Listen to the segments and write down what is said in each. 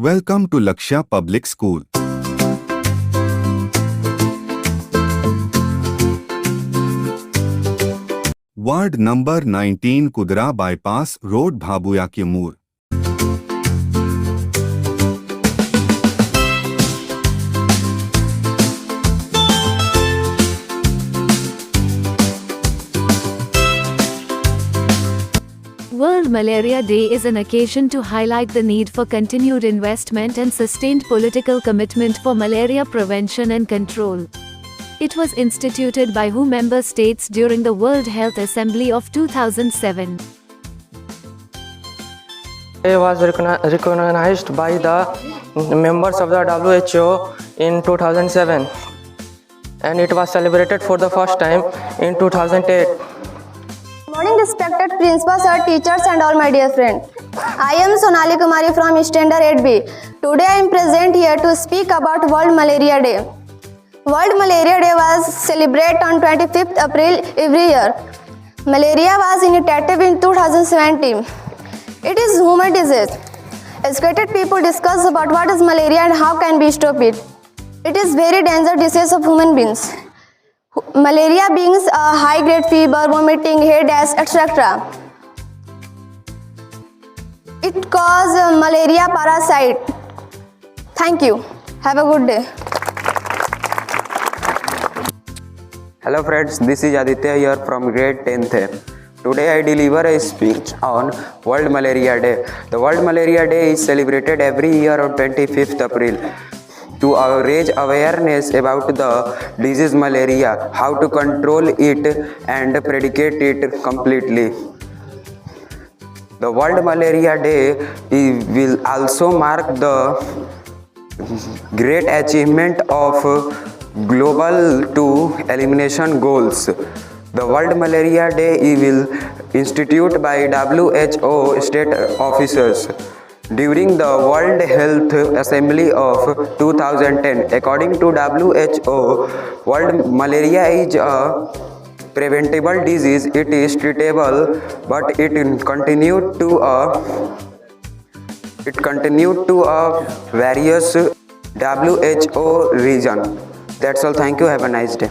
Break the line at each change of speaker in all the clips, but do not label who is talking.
Welcome to Lakshya Public School. Ward number 19 Kudra Bypass Road Bhabuya Kimur.
World Malaria Day is an occasion to highlight the need for continued investment and sustained political commitment for malaria prevention and control. It was instituted by WHO member states during the World Health Assembly of 2007.
It was recognized by the members of the WHO in 2007 and it was celebrated for the first time in 2008.
Good morning, respected principal sir, teachers and all my dear friends. I am Sonali Kumari from Standard 8B. Today I am present here to speak about World Malaria Day. World Malaria Day was celebrated on 25th April every year. Malaria was initiated in 2017. It is human disease. Educated people discuss about what is malaria and how can we stop it. It is very dangerous disease of human beings. Malaria being a high-grade fever, vomiting, headaches, etc. It causes malaria parasite. Thank you. Have a good day.
Hello friends, this is Aditya here from grade 10th. Today I deliver a speech on World Malaria Day. The World Malaria Day is celebrated every year on 25th April. To raise awareness about the disease malaria, how to control it and eradicate it completely. The World Malaria Day will also mark the great achievement of Global 2 elimination goals. The World Malaria Day will instituted by WHO state officers during the World Health Assembly of 2010. According to WHO, World Malaria is a preventable disease. It is treatable, but it continued to various WHO region. That's all. Thank you. Have a nice day.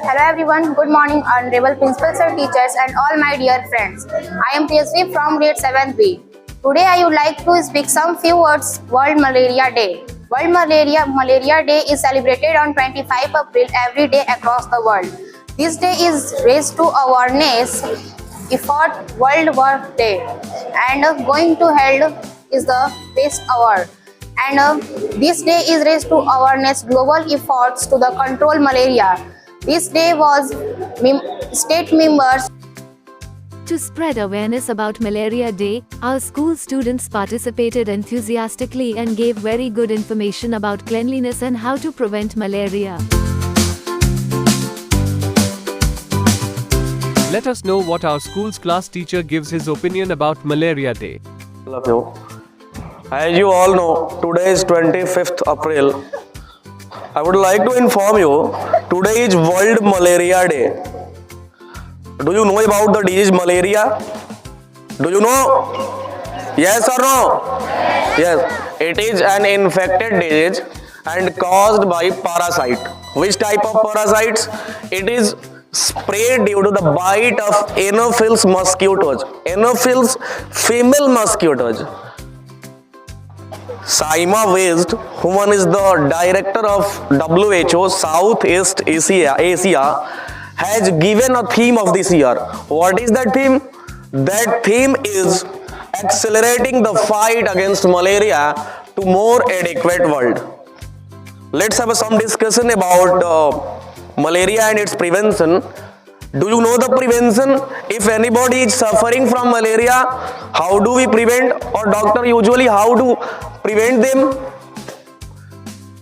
Hello everyone, good morning honorable principal sir, teachers and all my dear friends. I am Priyasvi from grade 7B. Today I would like to speak some few words World Malaria Day. World Malaria Day is celebrated on 25 April every day across the world. This day is raised to awareness effort World War Day and going to held is the best award. And this day is raised to awareness global efforts to the control malaria. This day was state members.
To spread awareness about Malaria Day, our school students participated enthusiastically and gave very good information about cleanliness and how to prevent malaria.
Let us know what our school's class teacher gives his opinion about Malaria Day.
Love you. As you all know, today is 25th April. I would like to inform you, today is World Malaria Day. Do you know about the disease malaria? Do you know? Yes or no? Yes. It is an infected disease and caused by parasite. Which type of parasites? It is spread due to the bite of Anopheles mosquitoes. Anopheles female mosquitoes. Saima West, who is the director of WHO Southeast Asia, has given a theme of this year. What is that theme? That theme is accelerating the fight against malaria to more adequate world. Let's have some discussion about malaria and its prevention. Do you know the prevention? If anybody is suffering from malaria, how do we prevent? Or doctor usually how to prevent them?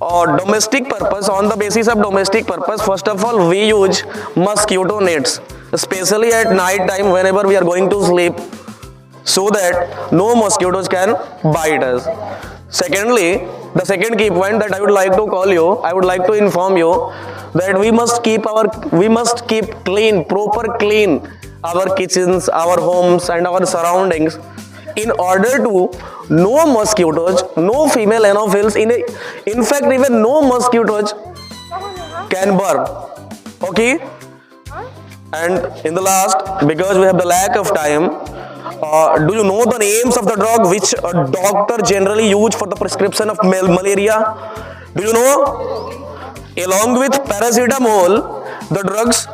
Or domestic purpose, on the basis of domestic purpose, first of all we use mosquito nets, especially at night time whenever we are going to sleep, so that no mosquitoes can bite us. Secondly, the second key point that I would like to inform you that we must keep clean, proper clean our kitchens, our homes and our surroundings. in order to no mosquitoes, no female anopheles, in fact even no mosquitoes can burn. Okay, and in the last, because we have the lack of time, do you know the names of the drug which a doctor generally use for the prescription of malaria? Do you know? Along with paracetamol, the drugs,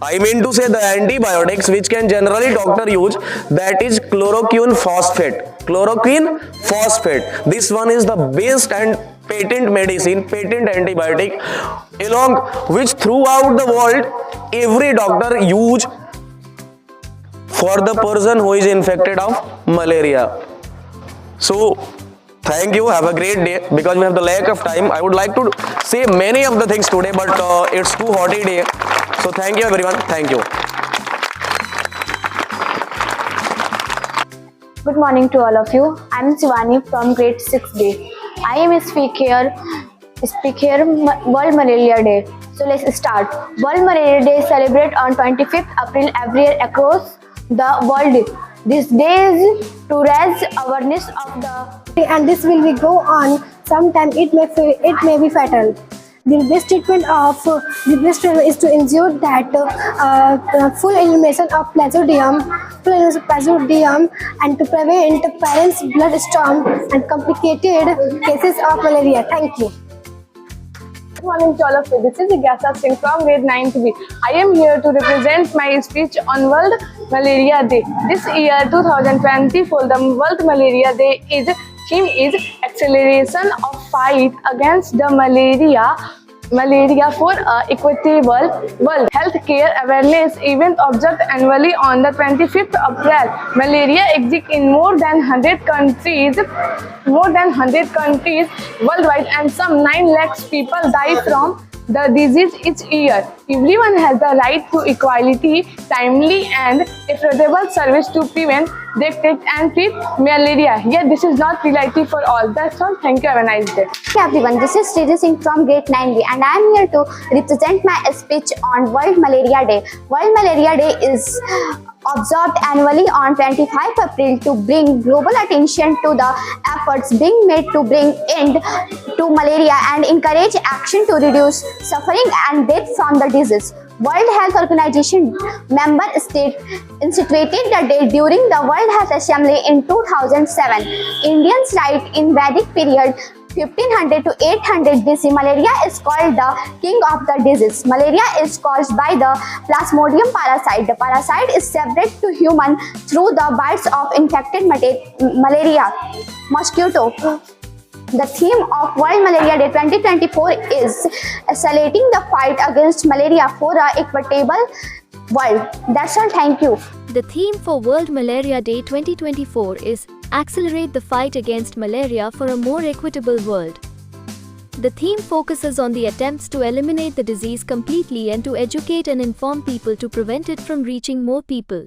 I mean to say the antibiotics which can generally doctor use, that is chloroquine phosphate. Chloroquine phosphate. This one is the best and patent medicine, patent antibiotic, along which throughout the world every doctor use for the person who is infected of malaria. So thank you, have a great day. Because we have the lack of time, I would like to say many of the things today, but it's too hot a day. So thank you everyone, thank you.
Good morning to all of you. I am Shivani from grade 6B. I am speak here World Malaria Day. So let's start. World Malaria Day is celebrated on 25th April every year across the world. This day is to raise awareness of the,
and this will be go on. Sometimes it may be fatal. The best treatment is to ensure that full elimination of Plasmodium, and to prevent parents' blood storm and complicated cases of malaria. Thank you.
Good morning to all of you. This is Jigyasa Singh from grade 9B. I am here to represent my speech on World Malaria Day. This year 2024, the World Malaria Day theme is acceleration of fight against the malaria for equitable world. Healthcare awareness event observed annually on the 25th April. Malaria exists in more than 100 countries worldwide, and some 9 lakhs people die from the disease each year. Everyone has the right to equality, timely and affordable service to prevent, detect and treat malaria. Yet this is not reality for all. That's all. Thank you. Have a nice day.
Hey everyone, this is Sriji Singh from grade 9B and I am here to represent my speech on World Malaria Day. World Malaria Day is observed annually on 25 April to bring global attention to the efforts being made to bring end to malaria and encourage action to reduce suffering and death from the disease. World Health Organization member state instituted the day during the World Health Assembly in 2007. Indians write in Vedic period 1500 to 800 BC, malaria is called the king of the disease. Malaria is caused by the Plasmodium parasite. The parasite is spread to human through the bites of infected malaria mosquito. The theme of World Malaria Day 2024 is accelerating the fight against malaria for an equitable world. That's all. Thank you.
The theme for World Malaria Day 2024 is Accelerate the Fight Against Malaria for a More Equitable World. The theme focuses on the attempts to eliminate the disease completely and to educate and inform people to prevent it from reaching more people.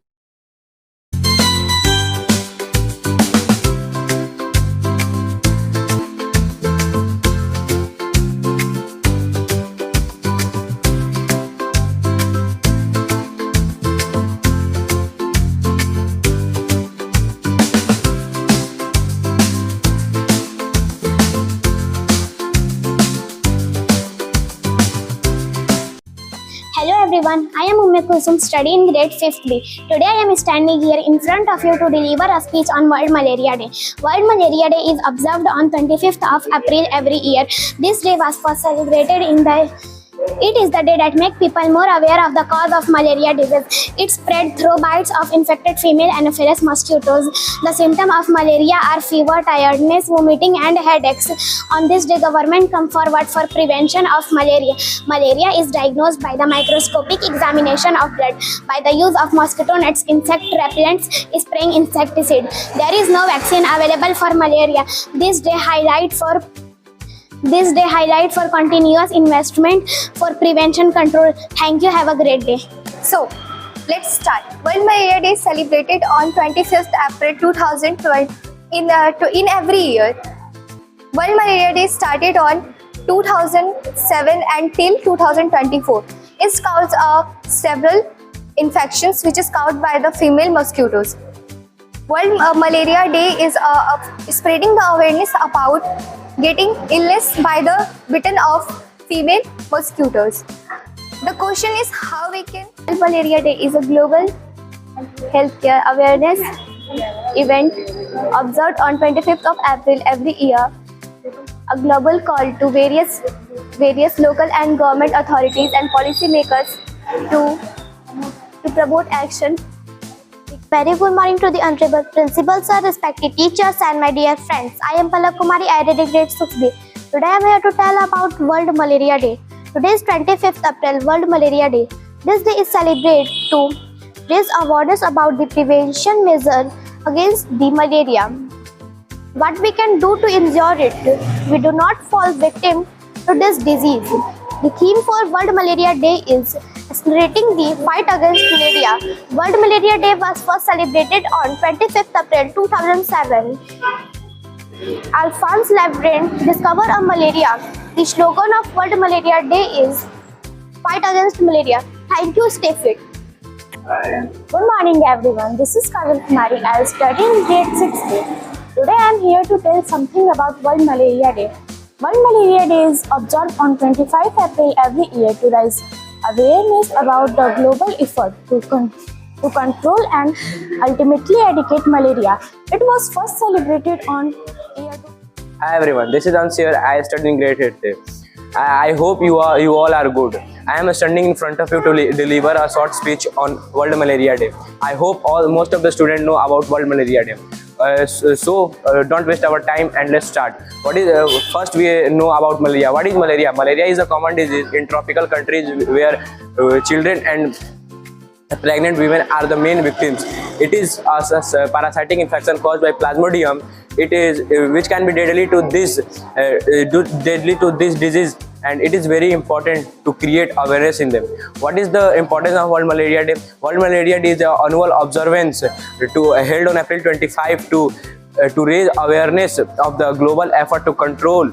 Hello everyone, I am Umme Kulsum studying in grade 5th B. Today I am standing here in front of you to deliver a speech on World Malaria Day. World Malaria Day is observed on 25th of April every year. This day was first celebrated It is the day that makes people more aware of the cause of malaria disease. It spread through bites of infected female Anopheles mosquitoes. The symptoms of malaria are fever, tiredness, vomiting and headaches. On this day, government come forward for prevention of malaria. Malaria is diagnosed by the microscopic examination of blood, by the use of mosquito nets, insect repellents, spraying insecticide. There is no vaccine available for malaria. This day highlight for continuous investment for prevention control. Thank you. Have a great day.
So, let's start. World Malaria Day is celebrated on 25th April 2012 in every year. World Malaria Day started on 2007 until 2024. It causes several infections which is caused by the female mosquitoes. World Malaria Day is spreading the awareness about getting illness by the bitten of female mosquitoes. The question is how we can.
World Malaria Day is a global healthcare awareness event observed on 25th of April every year. A global call to various local and government authorities and policymakers to promote action.
Very good morning to the honorable principal sir, respected teachers and my dear friends. I am Palak Kumari, I read grade 6B. Today I am here to tell about World Malaria Day. Today is 25th April, World Malaria Day. This day is celebrated to raise awareness about the prevention measure against the malaria. What we can do to ensure it, we do not fall victim to this disease. The theme for World Malaria Day is accelerating the fight against malaria. World Malaria Day was first celebrated on 25th April 2007. Alphonse Lebrun discovered a malaria. The slogan of World Malaria Day is Fight Against Malaria. Thank you, stay fit.
Good morning everyone, this is Kajal Kumari. I am studying grade 6A. Today I am here to tell something about World Malaria Day. World Malaria Day is observed on 25 April every year to raise awareness about the global effort to control and ultimately eradicate malaria. It was first celebrated on year.
Hi everyone, this is Ansir. I study in grade 8th. I hope you all are good. I am standing in front of you to deliver a short speech on World Malaria Day. I hope most of the students know about World Malaria Day. So don't waste our time and let's start. What is first we know about malaria? What is malaria? Malaria is a common disease in tropical countries where children and pregnant women are the main victims. It is a parasitic infection caused by Plasmodium. It is which can be deadly to this disease, and it is very important to create awareness in them. What is the importance of World Malaria Day? World Malaria Day is an annual observance held on April 25 to raise awareness of the global effort to control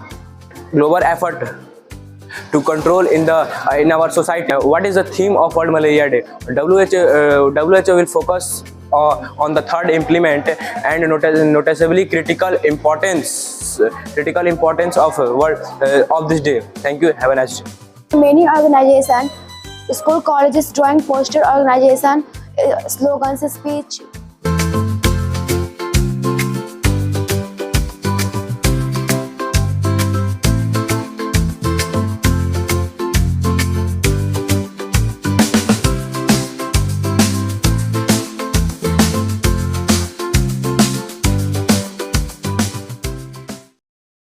in our society. What is the theme of World Malaria Day? WHO will focus on the third implement and noticeably critical importance of this day. Thank you. Have a nice day.
Many organizations, school, colleges, drawing poster organization, slogans, speech,